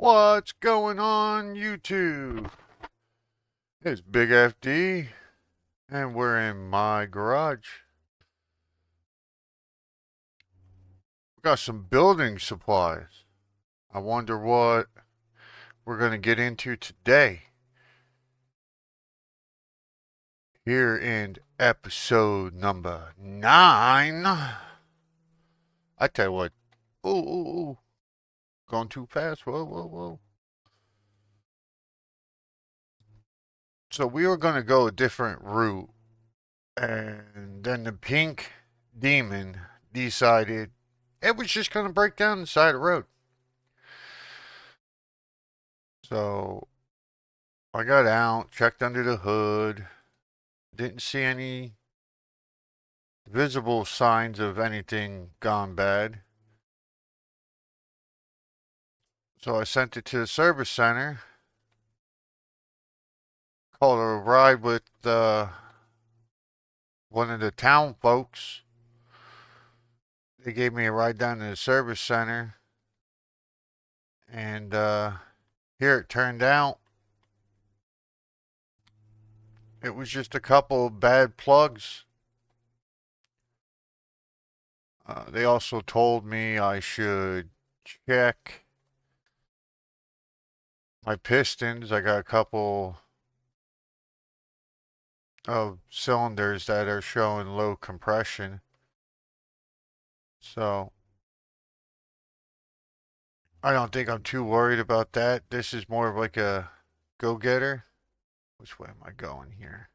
What's going on, YouTube? It's Big FD, and we're in my garage. We got some building supplies. I wonder what we're going to get into today here in episode number 9. I tell you what, ooh, going too fast. Whoa. So we were going to go a different route, and then the pink demon decided it was just going to break down the side of the road. So I got out, checked under the hood, didn't see any visible signs of anything gone bad. So I sent it to the service center, called a ride with one of the town folks. They gave me a ride down to the service center, and here it turned out it was just a couple of bad plugs. They also told me I should check my pistons. I got a couple of cylinders that are showing low compression. So I don't think I'm too worried about that. This is more of like a go-getter. Which way am I going here?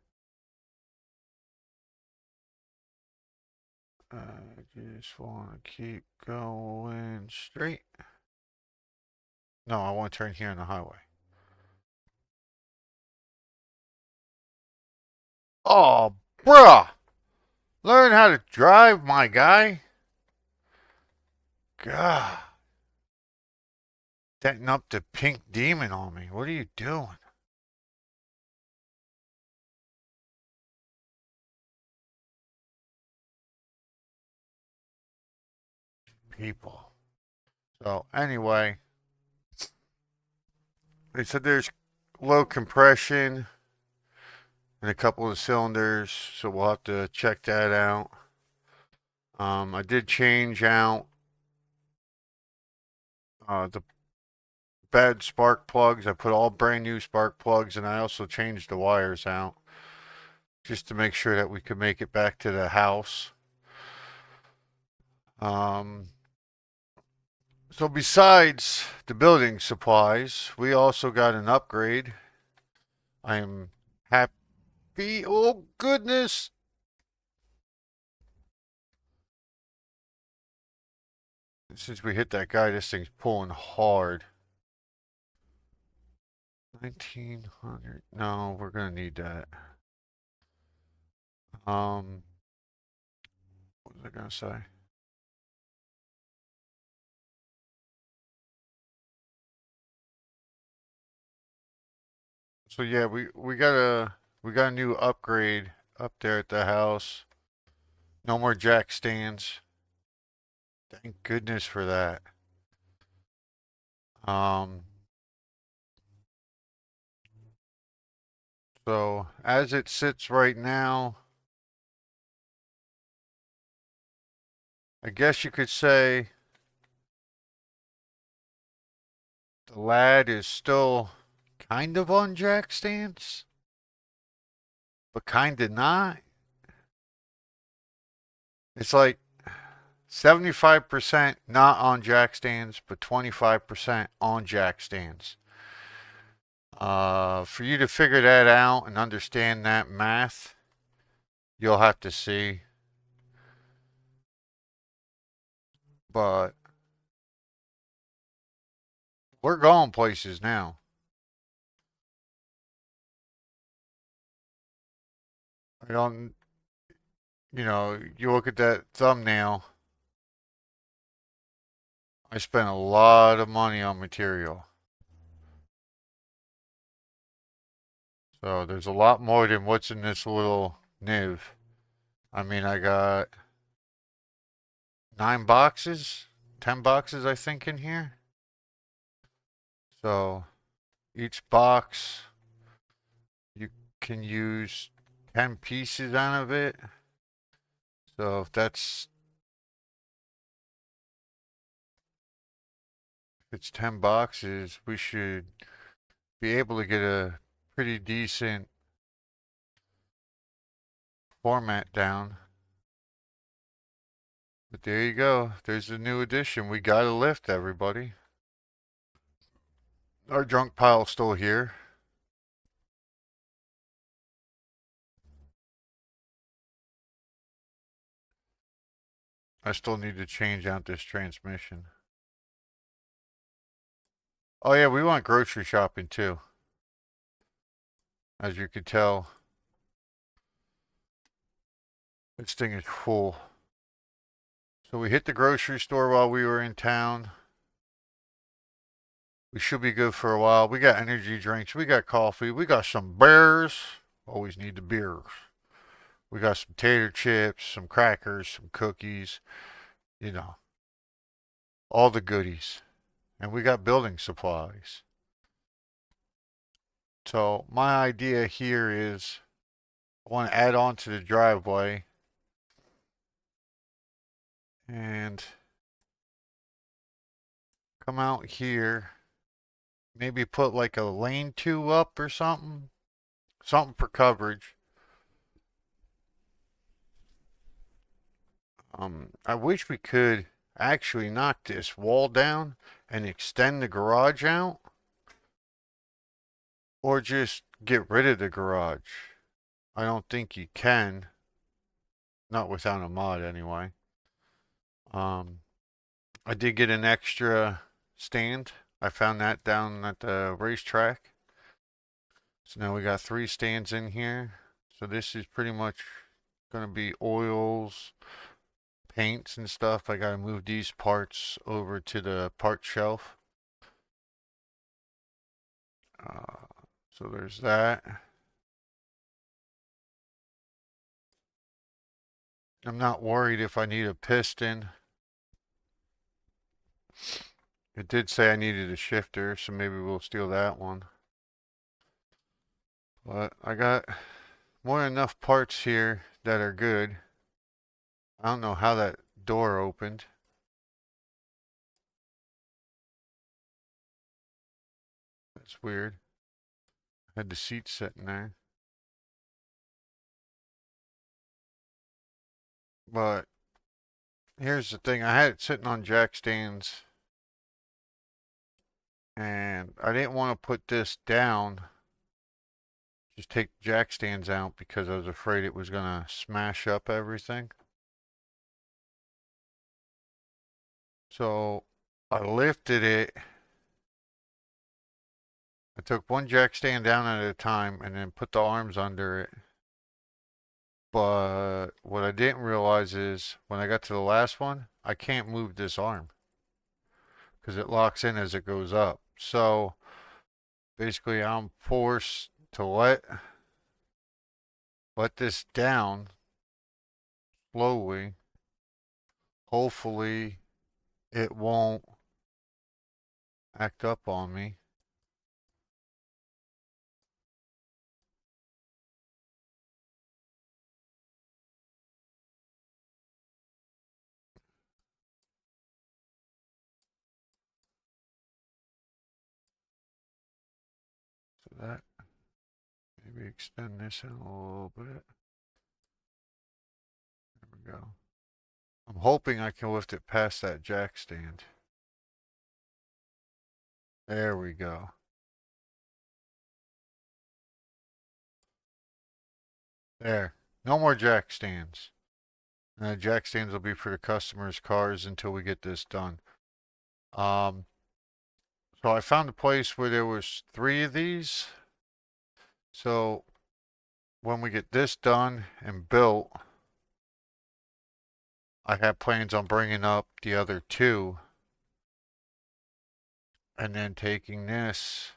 I just want to keep going straight. No, I want to turn here on the highway. Oh, bruh! Learn how to drive, my guy. God. Setting up the pink demon on me. What are you doing? People. So, anyway, they said there's low compression in a couple of cylinders, so we'll have to check that out. I did change out the bad spark plugs. I put all brand new spark plugs, and I also changed the wires out just to make sure that we could make it back to the house. Um, so besides the building supplies, we also got an upgrade. I am happy. Oh goodness! Since we hit that guy, this thing's pulling hard. 1900. No, we're gonna need that. What was I gonna say? So yeah, we got a new upgrade up there at the house. No more jack stands. Thank goodness for that. Um, so as it sits right now, I guess you could say the lad is still kind of on jack stands, but kind of not. It's like 75% not on jack stands, but 25% on jack stands. For you to figure that out and understand that math, you'll have to see. But we're going places now. I don't, you look at that thumbnail. I spent a lot of money on material. So there's a lot more than what's in this little niv. I mean, I got 9 boxes, 10 boxes, I think, in here. So each box, you can use 10 pieces out of it. So if it's 10 boxes, we should be able to get a pretty decent format down. But there you go. There's the new edition. We got a lift, everybody. Our junk pile's still here. I still need to change out this transmission. Oh yeah, we went grocery shopping too. As you can tell, this thing is full. So we hit the grocery store while we were in town. We should be good for a while. We got energy drinks. We got coffee. We got some beers. Always need the beers. We got some tater chips, some crackers, some cookies, you know, all the goodies. And we got building supplies. So my idea here is I want to add on to the driveway and come out here. Maybe put like a lane two up or something. Something for coverage. I wish we could actually knock this wall down and extend the garage out. Or just get rid of the garage. I don't think you can. Not without a mod anyway. Um, I did get an extra stand. I found that down at the racetrack. So now we got 3 stands in here. So this is pretty much going to be oils, paints and stuff. I got to move these parts over to the part shelf. So there's that. I'm not worried if I need a piston. It did say I needed a shifter, so maybe we'll steal that one. But I got more than enough parts here that are good. I don't know how that door opened. That's weird. Had the seat sitting there. But here's the thing. I had it sitting on jack stands. And I didn't want to put this down. Just take jack stands out because I was afraid it was going to smash up everything. So I lifted it. I took one jack stand down at a time and then put the arms under it. But what I didn't realize is when I got to the last one, I can't move this arm because it locks in as it goes up. So basically I'm forced to let this down slowly. Hopefully it won't act up on me. So that, maybe extend this in a little bit. There we go. I'm hoping I can lift it past that jack stand. There we go. There. No more jack stands. And the jack stands will be for the customers' cars until we get this done. Um, so I found a place where there was 3 of these. So when we get this done and built, I have plans on bringing up the other 2 and then taking this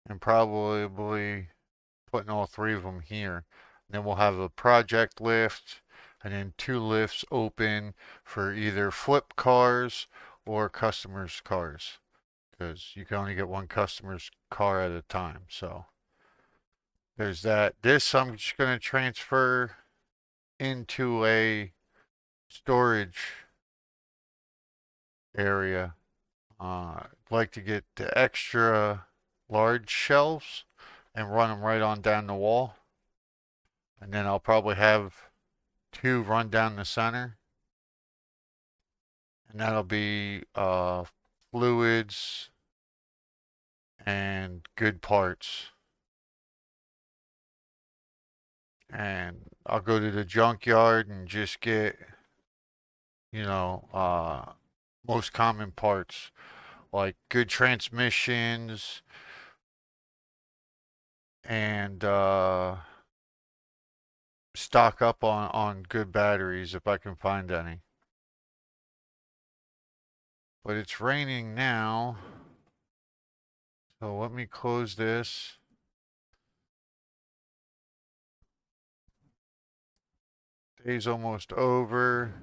and probably putting all 3 of them here. Then we'll have a project lift and then 2 lifts open for either flip cars or customers' cars. because you can only get one customer's car at a time. So there's that. This I'm just going to transfer into a storage area. I'd like to get the extra large shelves and run them right on down the wall. And then I'll probably have two run down the center. And that'll be fluids and good parts. And I'll go to the junkyard and just get, you know, most common parts like good transmissions and stock up on good batteries if I can find any. But it's raining now, so let me close this. Day's almost over.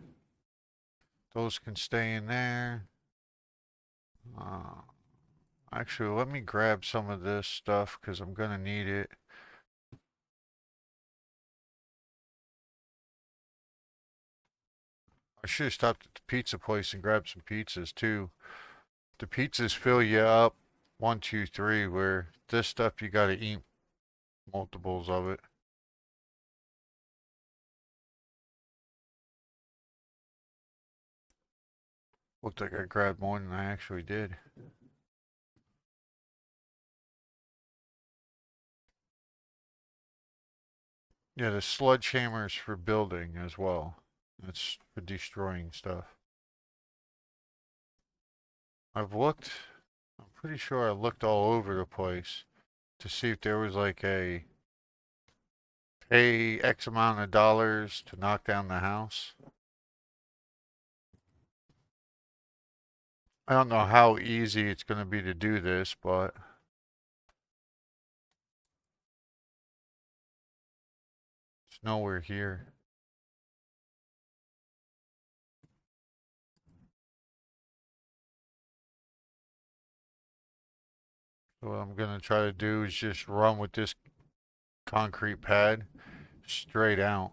Those can stay in there. Uh, Actually, let me grab some of this stuff because I'm going to need it. I should have stopped at the pizza place and grabbed some pizzas too. The pizzas fill you up 1, 2, 3, where this stuff you got to eat multiples of it. Looked like I grabbed more than I actually did. Yeah, the sledgehammers for building as well. That's for destroying stuff. I've looked, I'm pretty sure I looked all over the place to see if there was like a pay X amount of dollars to knock down the house. I don't know how easy it's going to be to do this, but it's nowhere here. So what I'm going to try to do is just run with this concrete pad straight out.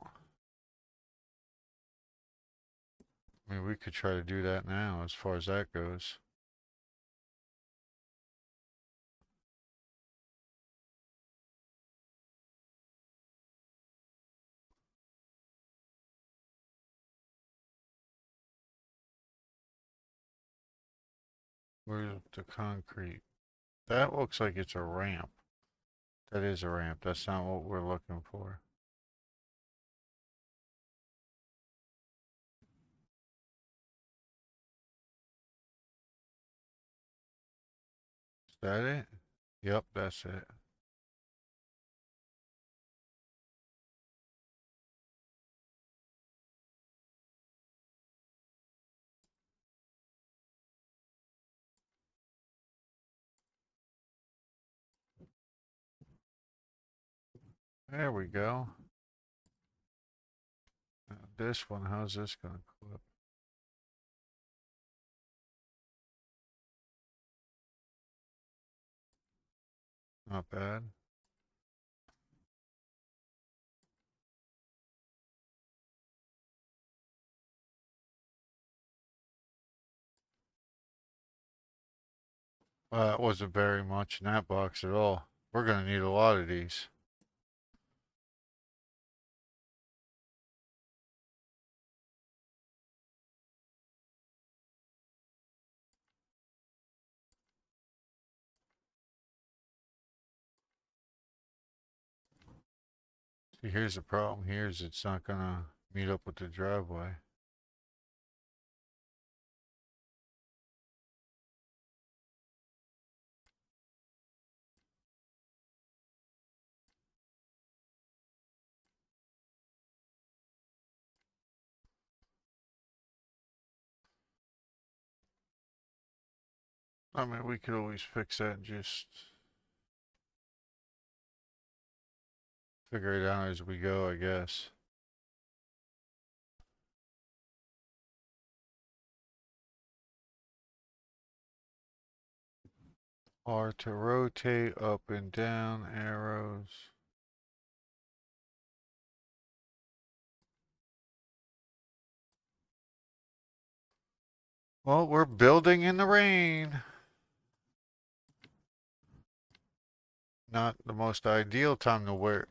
I mean, we could try to do that now as far as that goes. Where's the concrete? That looks like it's a ramp. That is a ramp. That's not what we're looking for. Is that it? Yep, that's it. There we go. Now this one, how's this going to clip? Not bad. Well, that wasn't very much in that box at all. We're going to need a lot of these. See, here's the problem. Here's it's not going to meet up with the driveway. I mean, we could always fix that and just figure it out as we go, I guess. R to rotate, up and down arrows. Well, we're building in the rain. Not the most ideal time to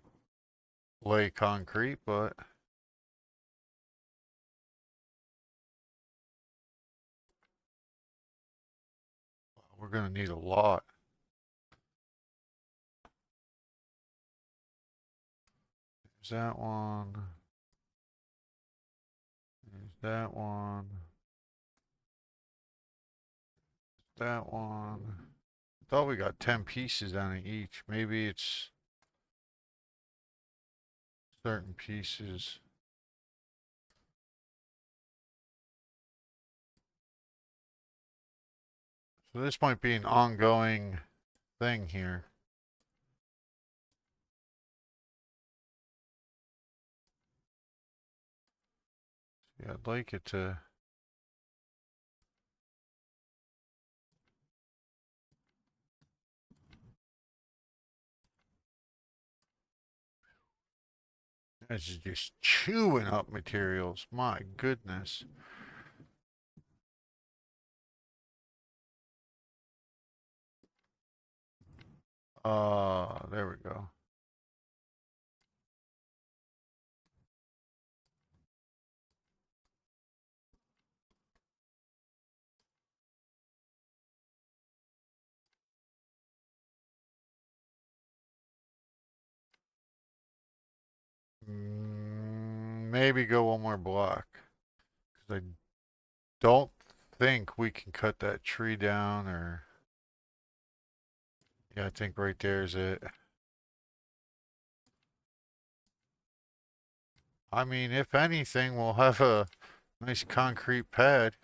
lay concrete, but we're going to need a lot. There's that one. There's that one. That one. I thought we got 10 pieces on each. Maybe it's certain pieces. So this might be an ongoing thing here. Yeah, I'd like it to. It's just chewing up materials. My goodness. There we go. Maybe go one more block. Because I don't think we can cut that tree down or. Yeah, I think right there's it. I mean, if anything, we'll have a nice concrete pad.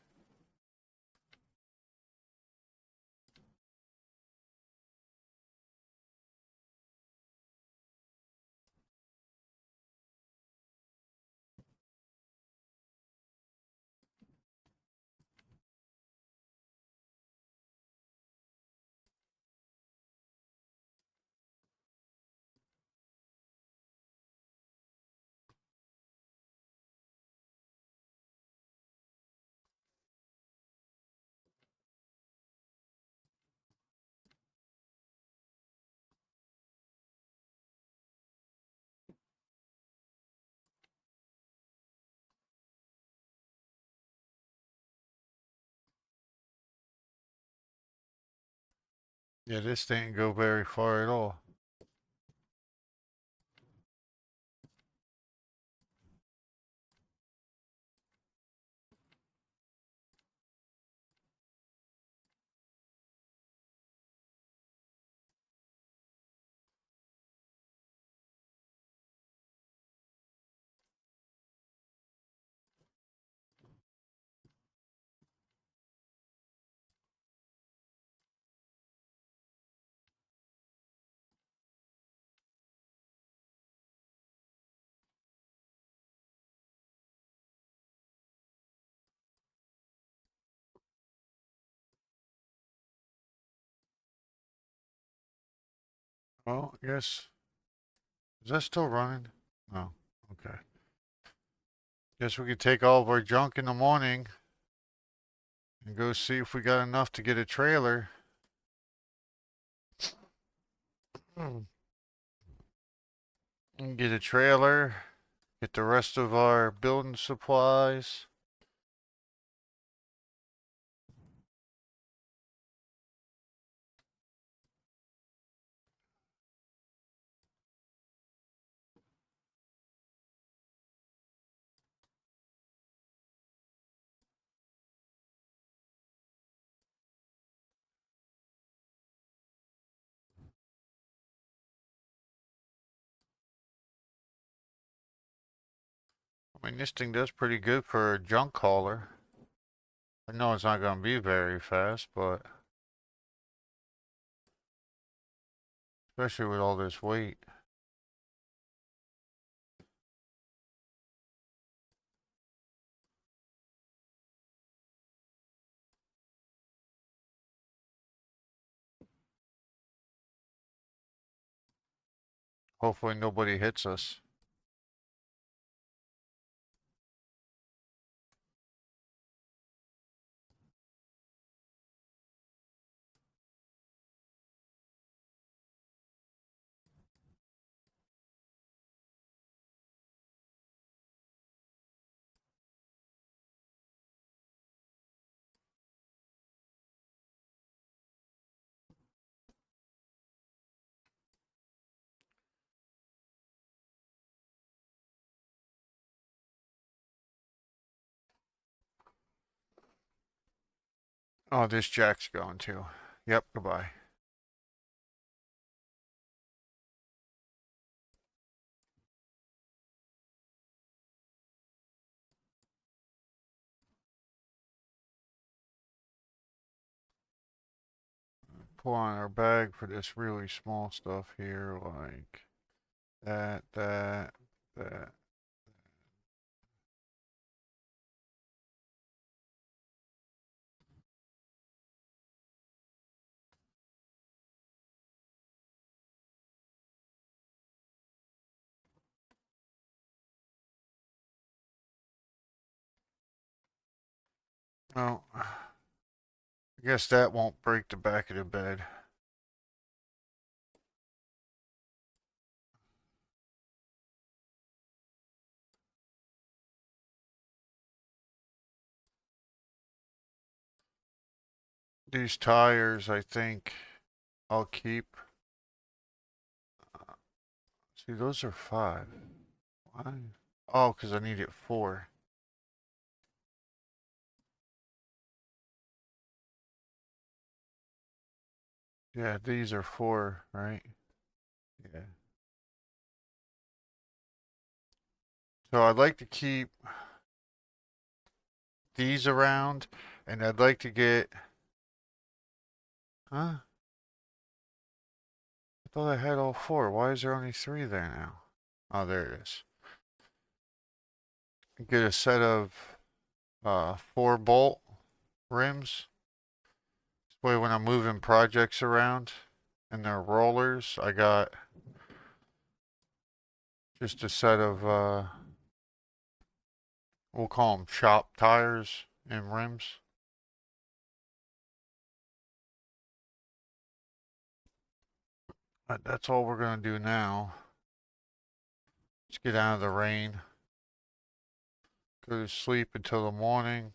Yeah, this didn't go very far at all. Well, yes. Is that still running? No. Okay. Guess we could take all of our junk in the morning and go see if we got enough to get a trailer. And get a trailer, get the rest of our building supplies. I mean, this thing does pretty good for a junk hauler. I know it's not going to be very fast, but especially with all this weight. Hopefully nobody hits us. Oh, this Jack's going too. Yep, goodbye. Pull on our bag for this really small stuff here, like that. Well, I guess that won't break the back of the bed. These tires, I think I'll keep. See, those are 5. Why? Oh, because I need it 4. Yeah, these are 4, right? Yeah. So I'd like to keep these around, and I'd like to get. Huh? I thought I had all 4. Why is there only 3 there now? Oh, there it is. Get a set of 4-bolt rims. This way, when I'm moving projects around and they're rollers, I got just a set of we'll call them shop tires and rims. That's all we're gonna do now. Let's get out of the rain. Go to sleep until the morning.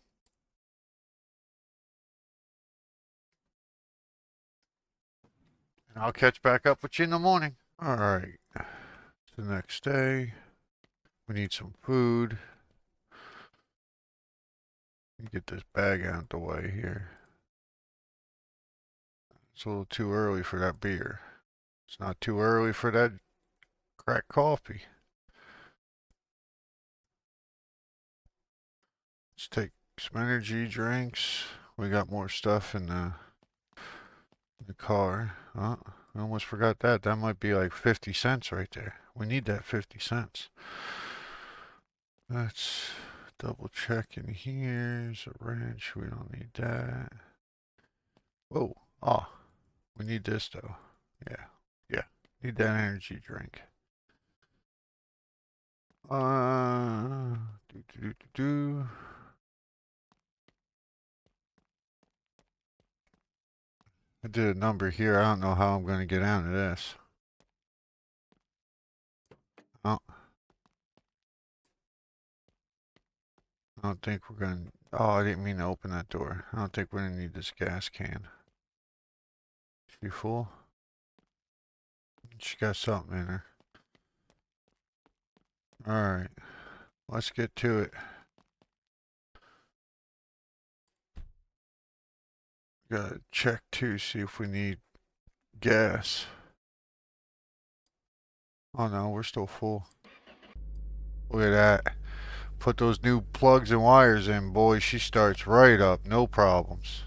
And I'll catch back up with you in the morning. All right. It's the next day. We need some food. Let me get this bag out of the way here. It's a little too early for that beer. It's not too early for that cracked coffee. Let's take some energy drinks. We got more stuff in the car. Oh, I almost forgot that. That might be like 50 cents right there. We need that 50 cents. Let's double check in here. There's a wrench. We don't need that. Whoa. Oh, we need this though. Yeah. Yeah. Need that energy drink. Uh, do, do, do, do, do. I did a number here. I don't know how I'm going to get out of this. Oh, I don't think we're going to. Oh, I didn't mean to open that door. I don't think we're going to need this gas can. She full? She got something in her. Alright, let's get to it. Gotta check too, see if we need gas. Oh no, we're still full. Look at that. Put those new plugs and wires in, boy. She starts right up, no problems.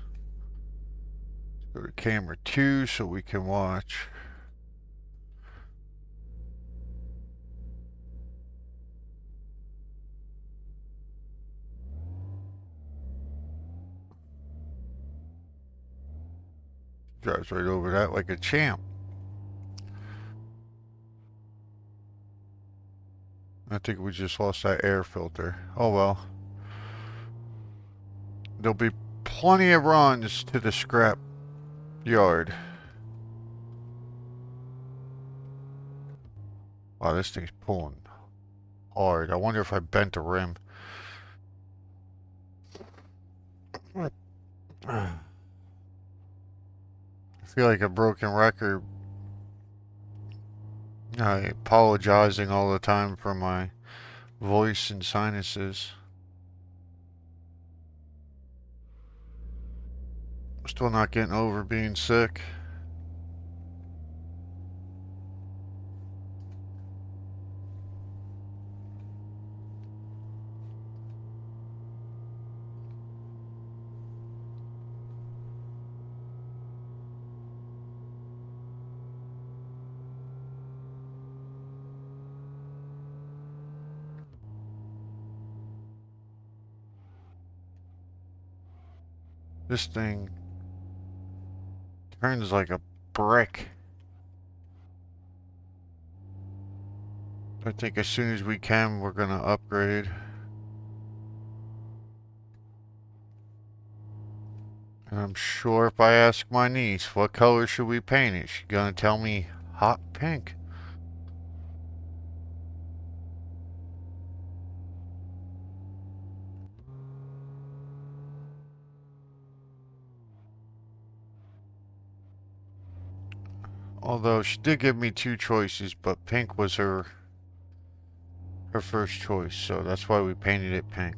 Go to camera 2 so we can watch. Drives right over that like a champ. think we just lost that air filter. Oh well. There'll be plenty of runs to the scrap yard. Wow, this thing's pulling hard. I wonder if I bent the rim. I feel like a broken record. I apologizing all the time for my voice and sinuses. Still not getting over being sick. This thing turns like a brick. I think as soon as we can, we're gonna upgrade. And I'm sure if I ask my niece, what color should we paint it, she's gonna tell me hot pink. Although she did give me two choices, but pink was her first choice, so that's why we painted it pink.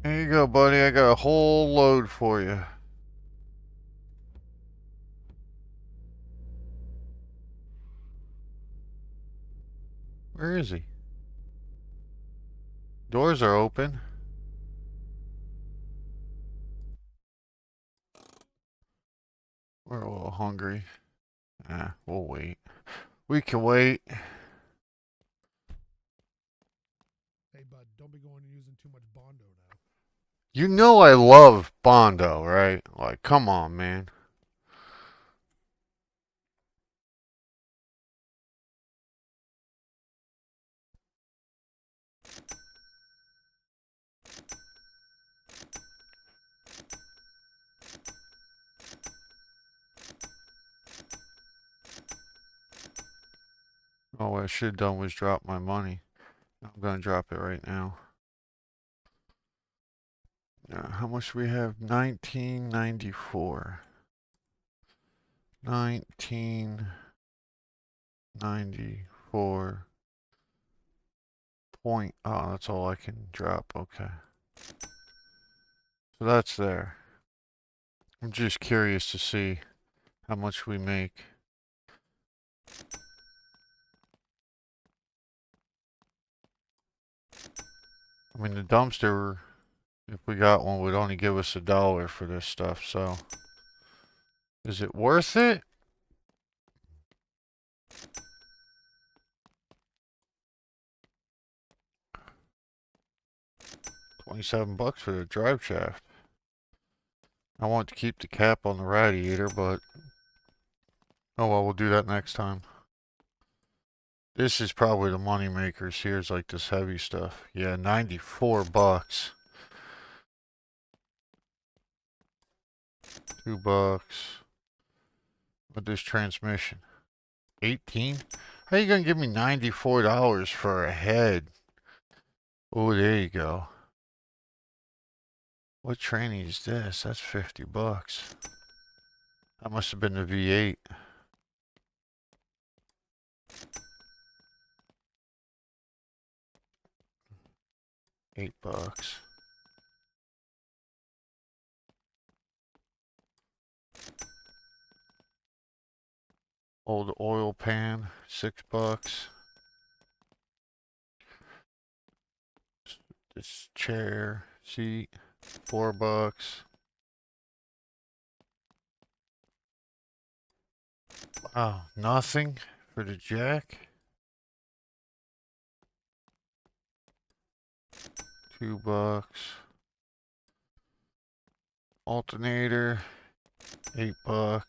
Here you go, buddy. I got a whole load for you. Where is he? Doors are open. We're a little hungry. We'll wait. We can wait. Hey, bud, don't be going and using too much Bondo now. You know I love Bondo, right? Like, come on, man. Oh, what I should have done was drop my money. I'm gonna drop it right now. How much we have? 1994. 1994 point. Oh, that's all I can drop. Okay. So that's there. I'm just curious to see how much we make. I mean, the dumpster, if we got one, would only give us $1 for this stuff, so. Is it worth it? $27 for the drive shaft. I want to keep the cap on the radiator, but oh well, we'll do that next time. This is probably the money makers. Here's like this heavy stuff. Yeah, $94. $2. With this transmission. 18? How you gonna give me $94 for a head? Oh, there you go. What tranny is this? That's $50. That must have been the V8. $8. Old oil pan, $6. This chair, seat, $4. Wow, nothing for the jack. $2. Alternator, $8.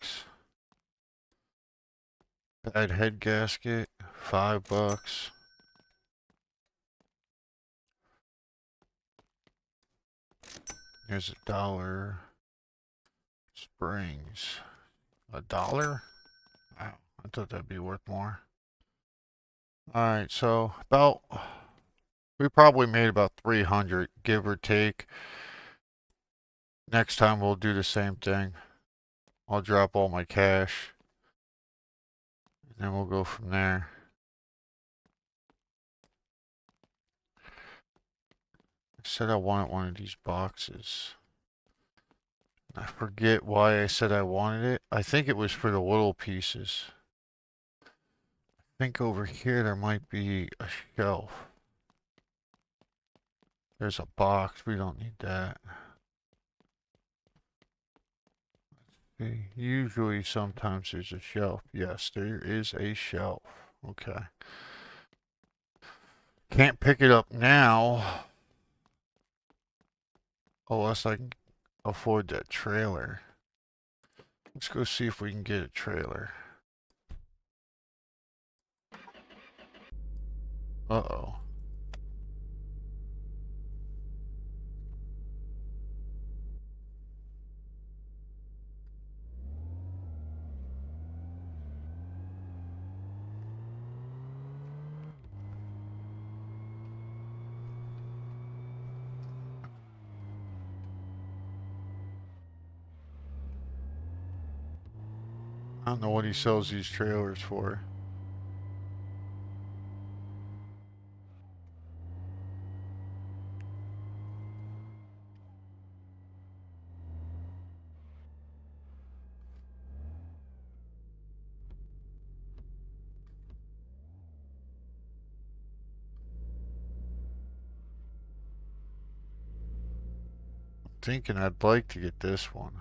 Bad head gasket, $5. Here's $1. Springs, $1? Wow, I thought that'd be worth more. Alright, so we probably made about 300, give or take. Next time we'll do the same thing. I'll drop all my cash. And then we'll go from there. I said I wanted one of these boxes. I forget why I said I wanted it. I think it was for the little pieces. I think over here there might be a shelf. There's a box. We don't need that. See, usually sometimes there's a shelf. Yes, there is a shelf. Okay. Can't pick it up now. Unless I can afford that trailer. Let's go see if we can get a trailer. Uh-oh. I don't know what he sells these trailers for. I'm thinking I'd like to get this one.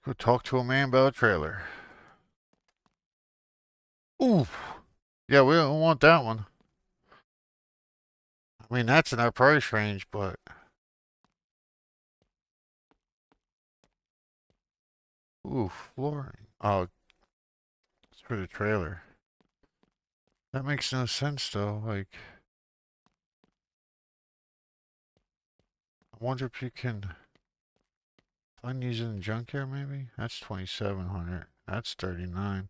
Let's go talk to a man about a trailer. Ooh. Yeah, we don't want that one. I mean, that's in our price range, but... Ooh, flooring. Oh, it's for the trailer. That makes no sense, though. Like... I wonder if you can... find these in the junkyard, maybe? That's 2,700. That's 39.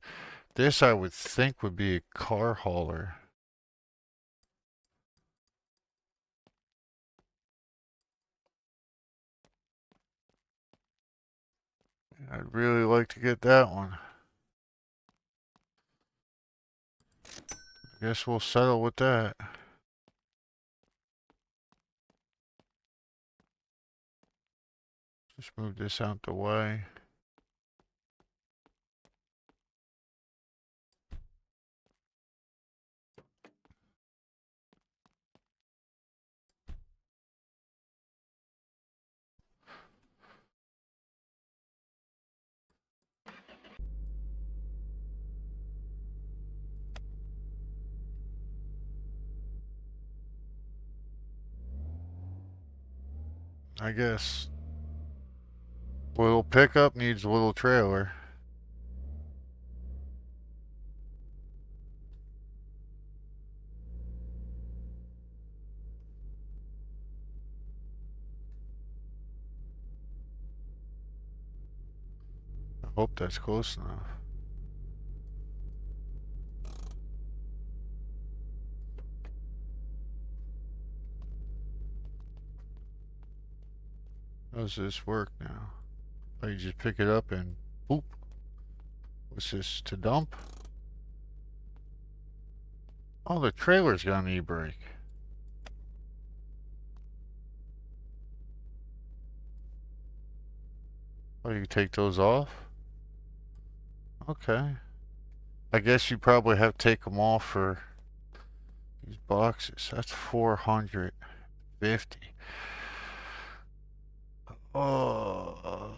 This, I would think, would be a car hauler. I'd really like to get that one. I guess we'll settle with that. Just move this out the way. I guess. Little pickup needs a little trailer. I hope that's close enough. How does this work now? Oh, you just pick it up and boop. What's this, to dump? Oh, the trailer's got an e-brake. Oh, you can take those off? Okay. I guess you probably have to take them off for these boxes. That's 450. Oh,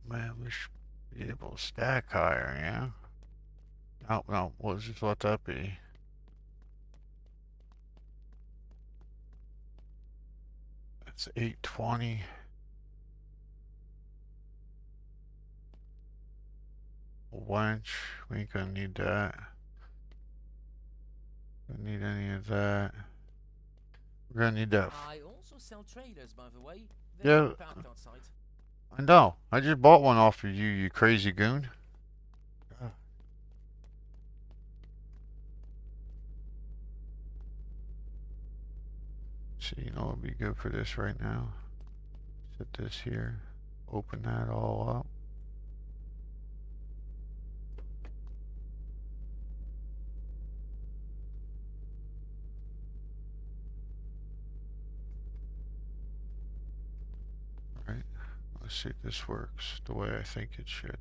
man, we should be able to stack higher, yeah? Oh, no, we'll just let that be. That's 820. Wench, we ain't gonna need that. Don't need any of that. We're gonna need that. I also sell trailers, by the way. They're Yeah, parked outside. I know. I just bought one off of you, you crazy goon. See, you know what would be good for this right now? Set this here. Open that all up. Right. Let's see if this works the way I think it should.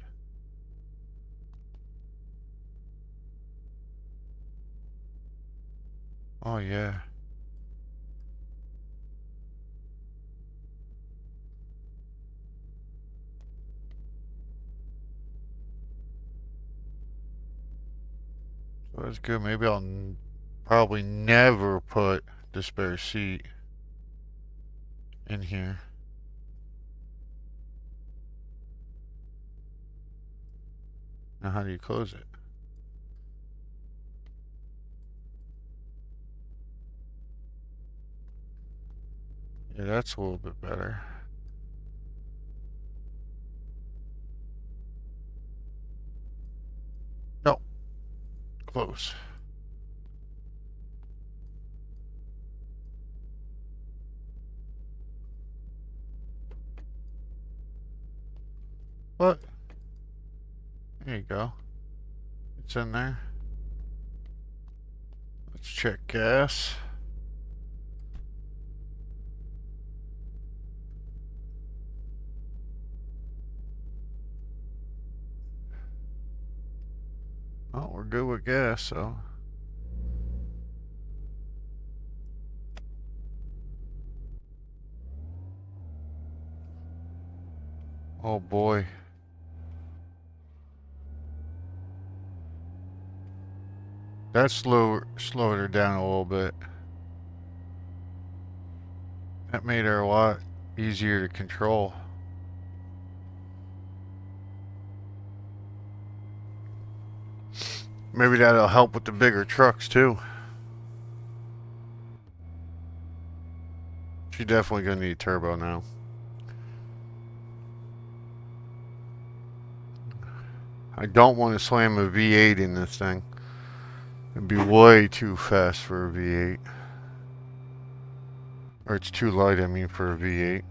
Oh, yeah. So that's good. Maybe I'll probably never put the spare seat in here. Now, how do you close it? Yeah, that's a little bit better. No, close. What? There you go. It's in there. Let's check gas. Oh, we're good with gas, so. Oh boy. That slowed her down a little bit. That made her a lot easier to control. Maybe that'll help with the bigger trucks too. She's definitely gonna need turbo now. I don't want to slam a V8 in this thing. It'd be way too fast for a V8. Or it's too light, I mean, for a V8.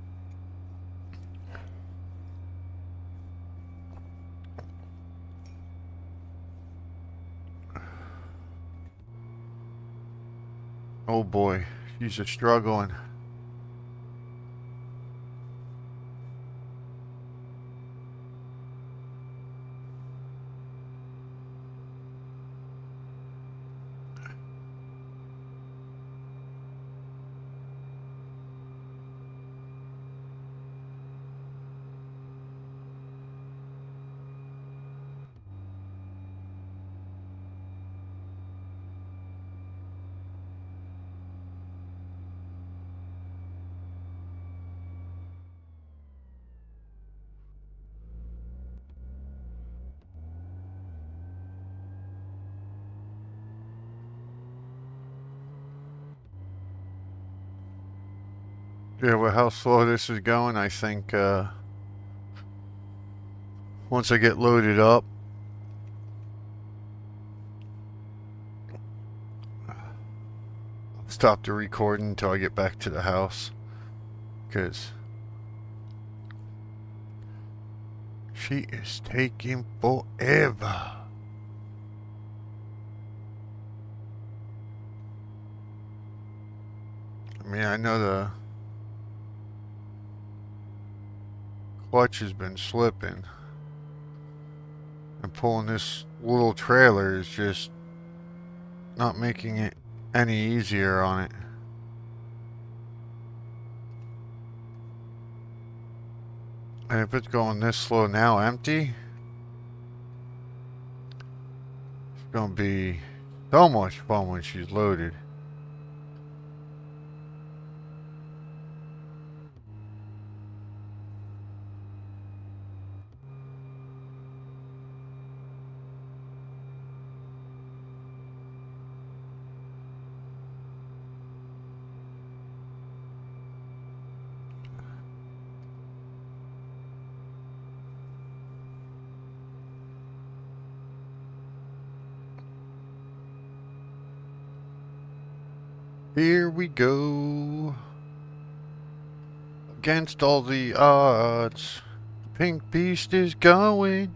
Oh boy, she's a struggling. Yeah, with how slow this is going, I think once I get loaded up, I'll stop the recording until I get back to the house. Because she is taking forever. I mean, I know the clutch has been slipping. And pulling this little trailer is just not making it any easier on it. And if it's going this slow now, empty, it's gonna be so much fun when she's loaded. Here we go. Against all the odds, the pink beast is going.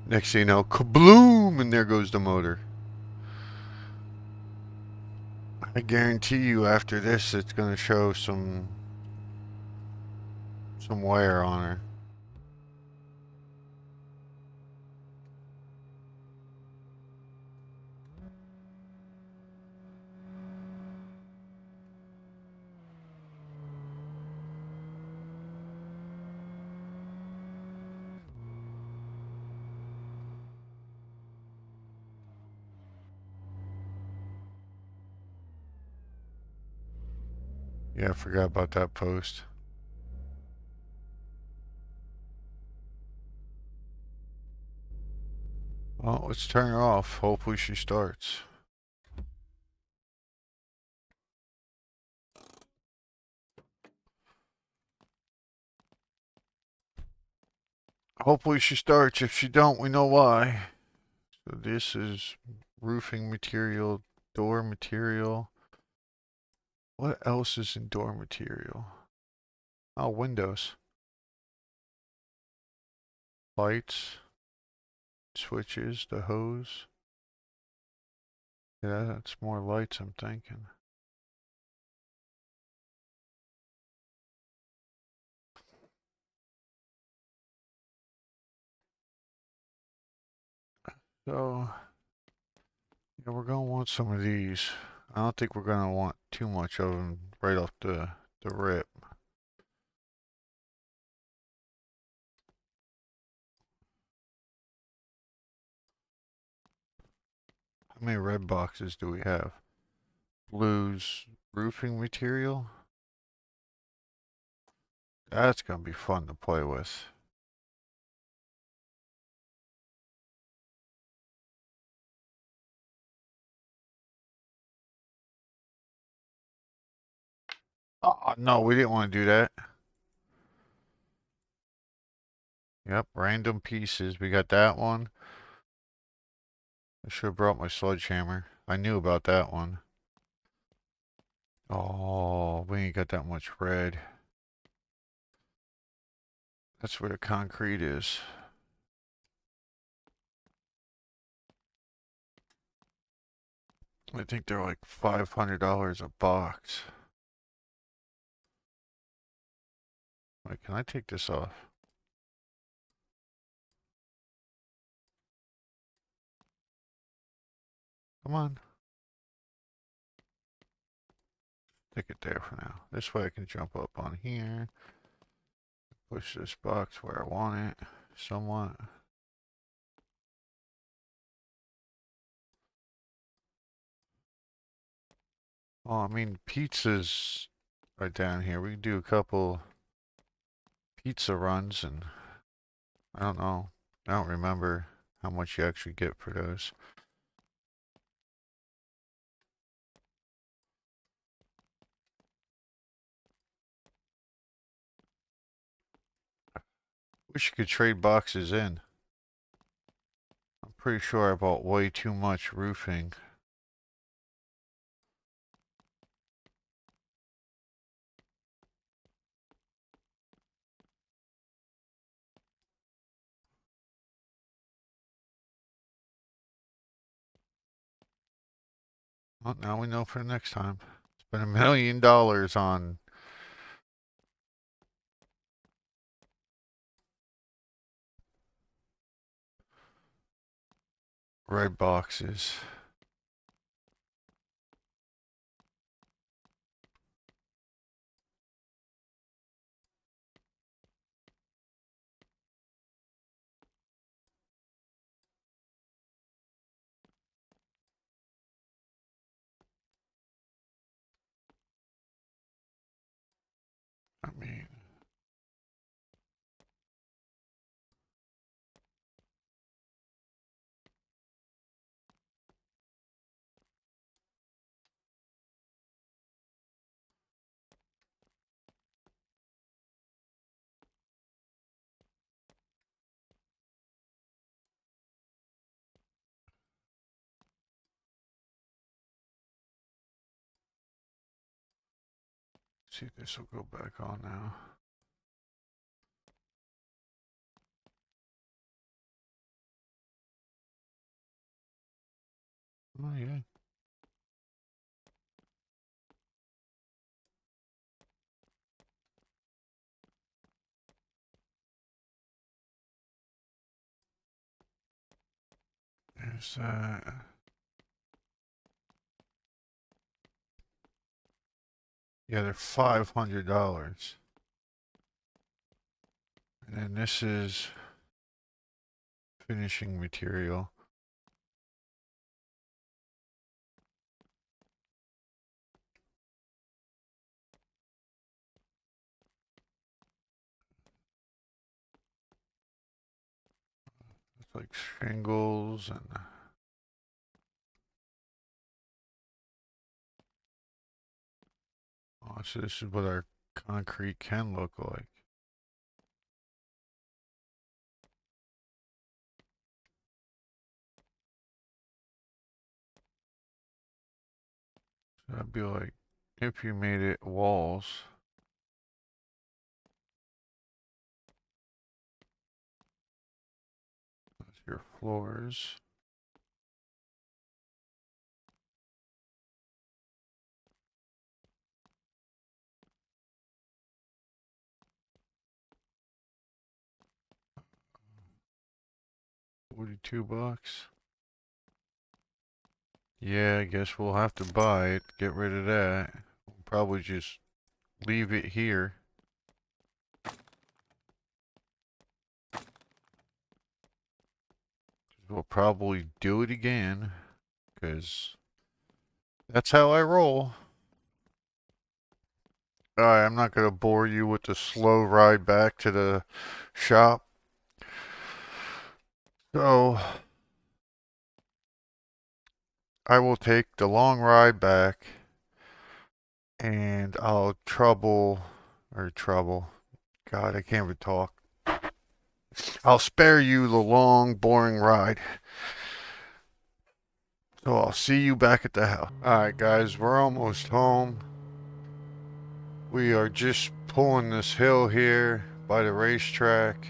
Next thing you know, kabloom, and there goes the motor. I guarantee you after this it's going to show some wear on her. Yeah, I forgot about that post. Well, let's turn her off. Hopefully she starts. Hopefully she starts. If she don't, we know why. So this is roofing material, door material. What else is in door material? Oh, windows. Lights. Switches, the hose. Yeah, that's more lights, I'm thinking. So, yeah, we're gonna want some of these. I don't think we're gonna want too much of them right off the rip. How many red boxes do we have? Blues roofing material. That's gonna be fun to play with. Oh, no, we didn't want to do that. Yep, random pieces. We got that one. I should have brought my sledgehammer. I knew about that one. Oh, we ain't got that much red. That's where the concrete is. I think they're like $500 a box. Wait, can I take this off? Come on. Stick it there for now. This way I can jump up on here. Push this box where I want it. Somewhat. Well, I mean, pizza's right down here. We can do a couple pizza runs and I don't know. I don't remember how much you actually get for those. Wish you could trade boxes in. I'm pretty sure I bought way too much roofing. Well, now we know for the next time. Spend $1 million on red boxes. I mean, see, this will go back on now. Oh, yeah. There's that. Yeah, they're $500. And then this is finishing material. It's like shingles and oh, so this is what our concrete can look like. So that'd be like if you made it walls. That's your floors. $42. Yeah, I guess we'll have to buy it. Get rid of that. We'll probably just leave it here. We'll probably do it again. Because that's how I roll. Alright, I'm not going to bore you with the slow ride back to the shop. So, I will take the long ride back and I'll trouble. God, I can't even talk. I'll spare you the long, boring ride. So I'll see you back at the house. Alright, guys, we're almost home. We are just pulling this hill here by the racetrack.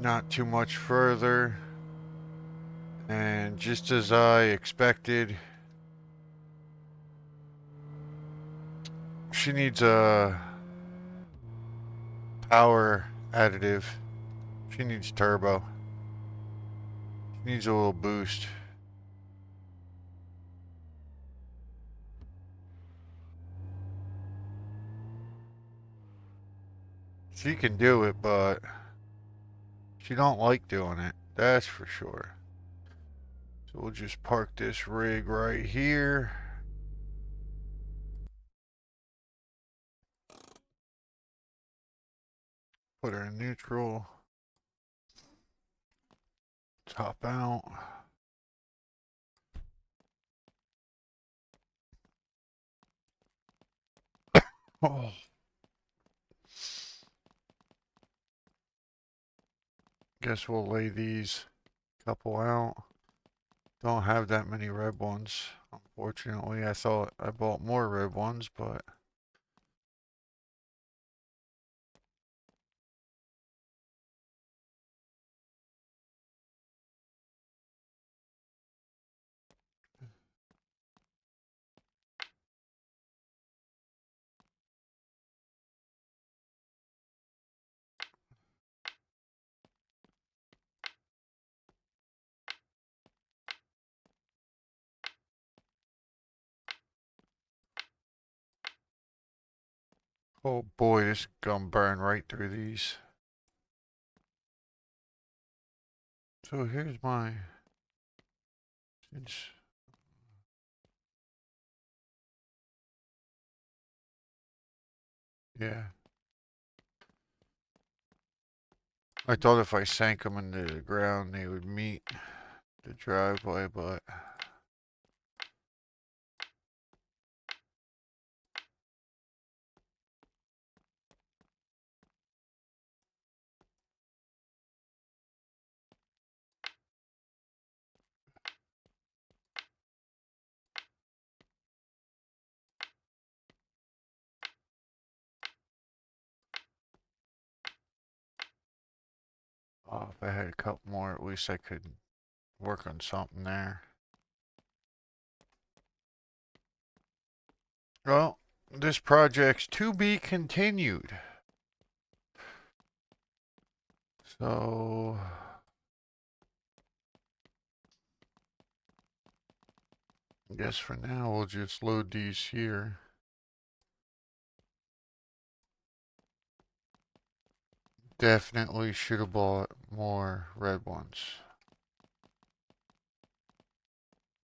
Not too much further. And just as I expected, she needs a power additive. She needs turbo. She needs a little boost. She can do it, but she don't like doing it. That's for sure. So we'll just park this rig right here. Put her in neutral. Top out. Oh. Guess we'll lay these couple out. Don't have that many red ones. Unfortunately, I thought I bought more red ones, but oh boy, this is gonna burn right through these. So here's my, since Yeah. I thought if I sank them into the ground, they would meet the driveway, but if I had a couple more, at least I could work on something there. Well, this project's to be continued. So, I guess for now we'll just load these here. Definitely should have bought more red ones.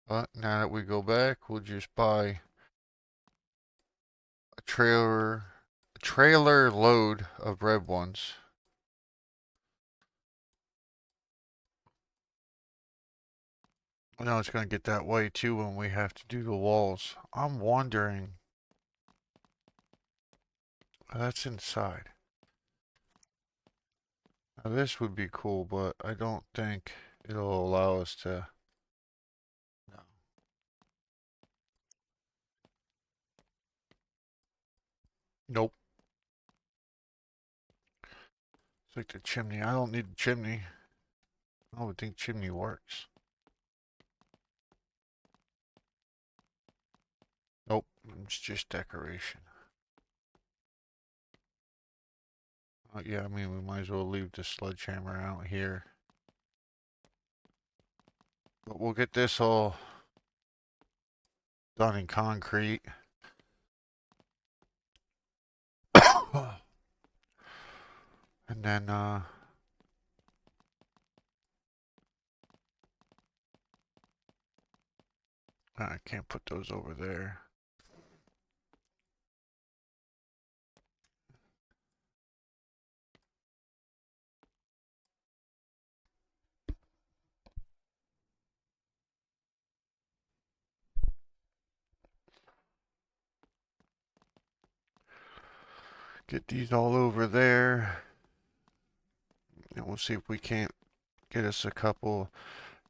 But now that we go back, we'll just buy a trailer load of red ones. I know it's going to get that way too when we have to do the walls. I'm wondering. That's inside. Now this would be cool, but I don't think it'll allow us to. No. Nope. It's like the chimney. I don't need the chimney. I would think chimney works. Nope. It's just decoration. Yeah, I mean, we might as well leave the sledgehammer out here. But we'll get this all done in concrete. And then, I can't put those over there. Get these all over there. And we'll see if we can't get us a couple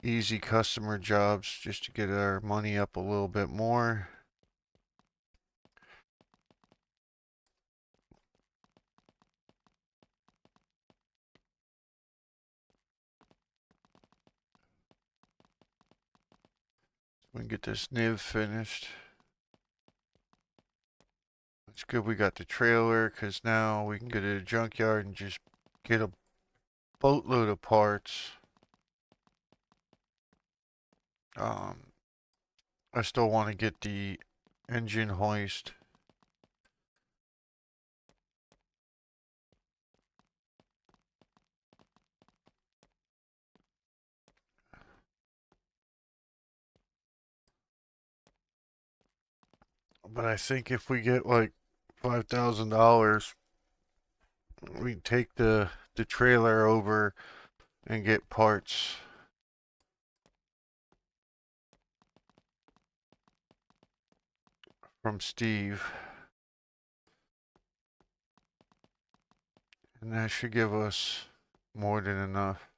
easy customer jobs just to get our money up a little bit more. We can get this NIV finished. It's good we got the trailer because now we can go to the junkyard and just get a boatload of parts. I still want to get the engine hoist. But I think if we get like $5,000, we can take the trailer over and get parts. From Steve. And that should give us more than enough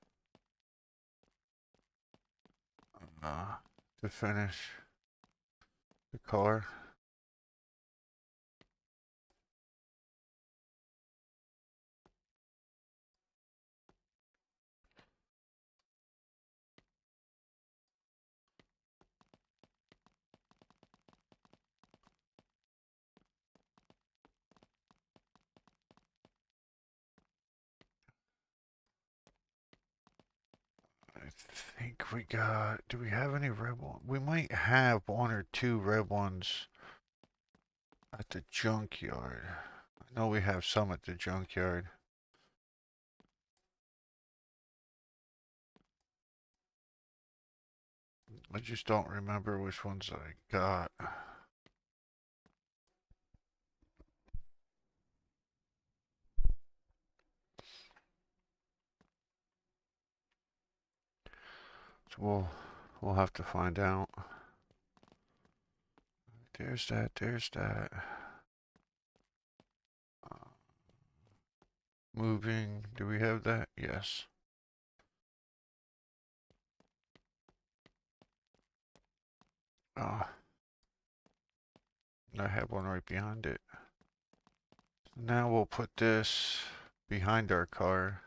to finish the car. I think we got. Do we have any red ones? We might have one or two red ones at the junkyard. I know we have some at the junkyard. I just don't remember which ones I got. We'll have to find out. There's that. There's that. Moving. Do we have that? Yes. I have one right behind it. Now we'll put this behind our car.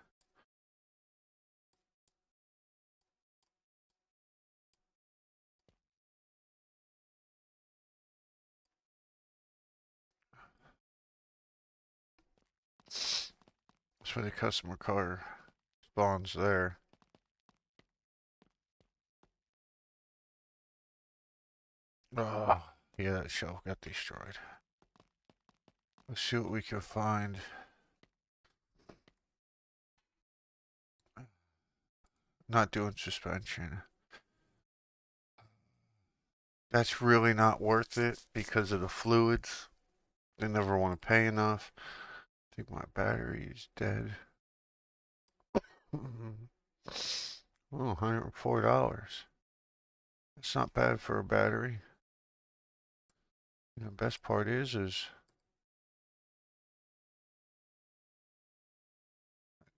That's where the customer car spawns there. Oh, yeah, that shelf got destroyed. Let's see what we can find. Not doing suspension. That's really not worth it because of the fluids. They never want to pay enough. I think my battery is dead. Oh, $104. That's not bad for a battery. And the best part is I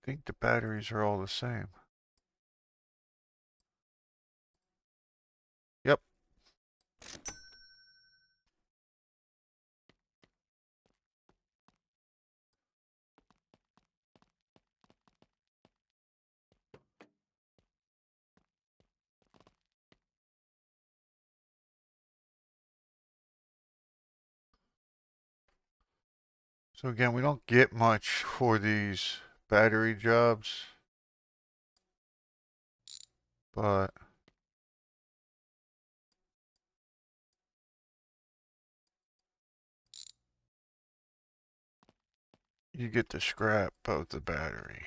think the batteries are all the same. Yep. So again, we don't get much for these battery jobs, but you get the scrap of the battery.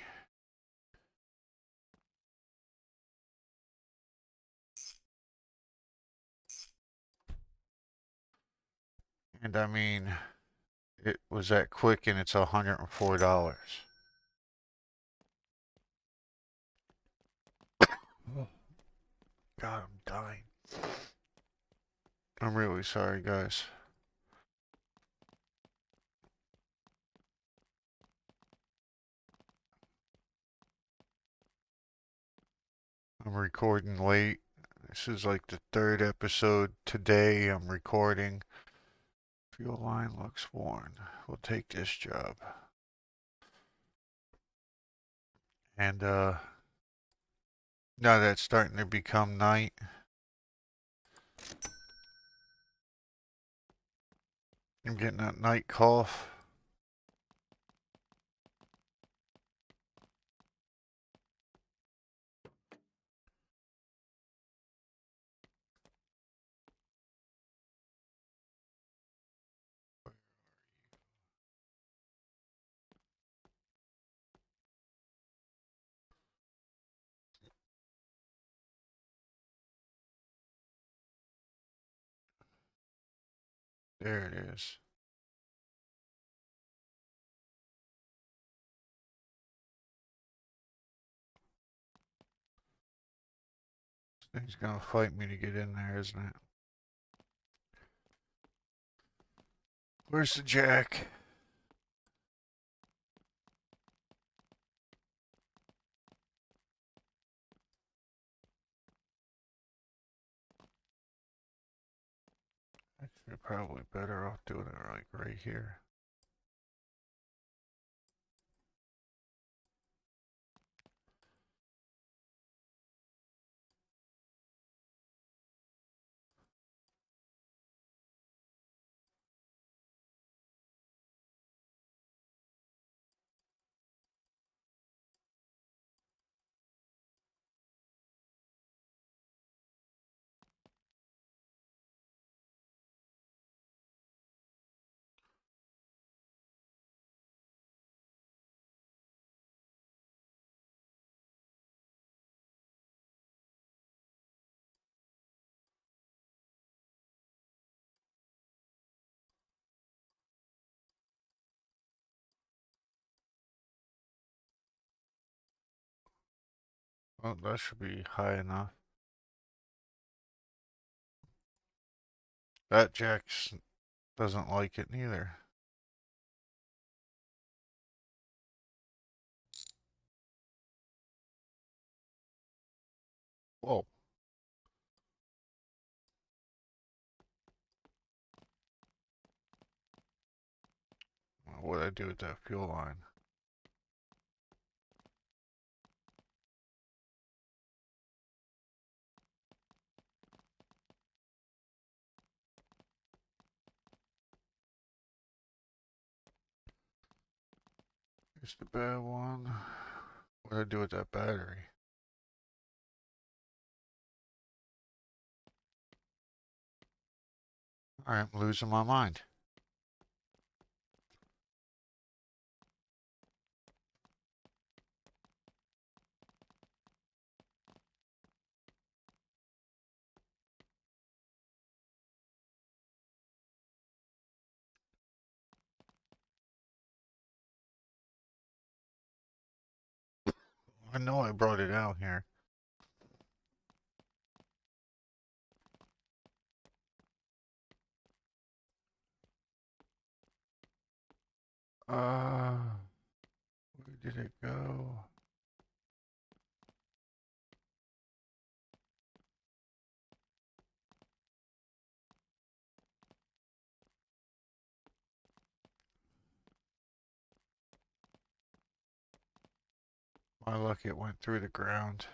And I mean, it was that quick and it's $104. Oh, God, I'm dying. I'm really sorry, guys. I'm recording late. This is like the third episode today I'm recording. Fuel line looks worn. We'll take this job. And now that it's starting to become night, I'm getting that night cough. There it is. This thing's gonna fight me to get in there, isn't it? Where's the jack? Actually, probably better off doing it like right here. Well, that should be high enough. That Jax doesn't like it neither. Whoa. What did I do with that fuel line? Here's the bad one. What did I do with that battery? Alright, I'm losing my mind. I know I brought it out here. Where did it go? My luck, it went through the ground.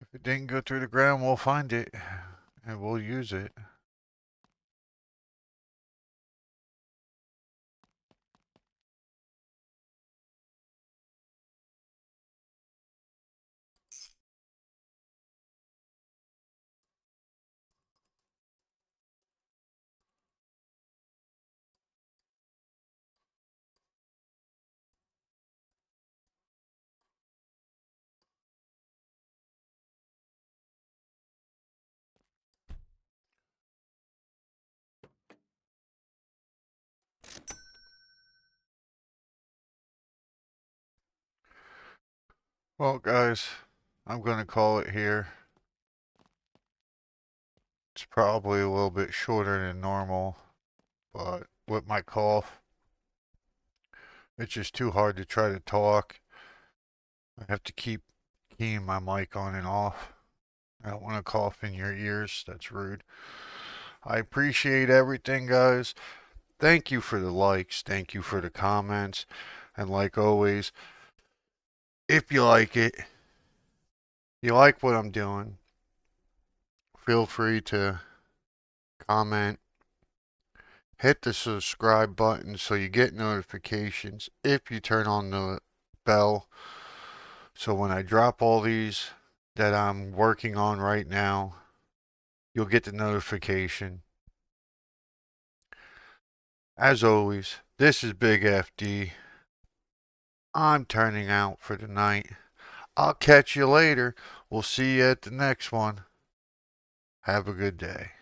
If it didn't go through the ground, we'll find it and we'll use it. Well, guys, I'm going to call it here. It's probably a little bit shorter than normal, but with my cough, it's just too hard to try to talk. I have to keep keying my mic on and off. I don't want to cough in your ears. That's rude. I appreciate everything, guys. Thank you for the likes. Thank you for the comments. And like always, if you like it, you like what I'm doing, feel free to comment. Hit the subscribe button so you get notifications if you turn on the bell. So when I drop all these that I'm working on right now, you'll get the notification. As always, this is Big FD. I'm turning out for the night. I'll catch you later. We'll see you at the next one. Have a good day.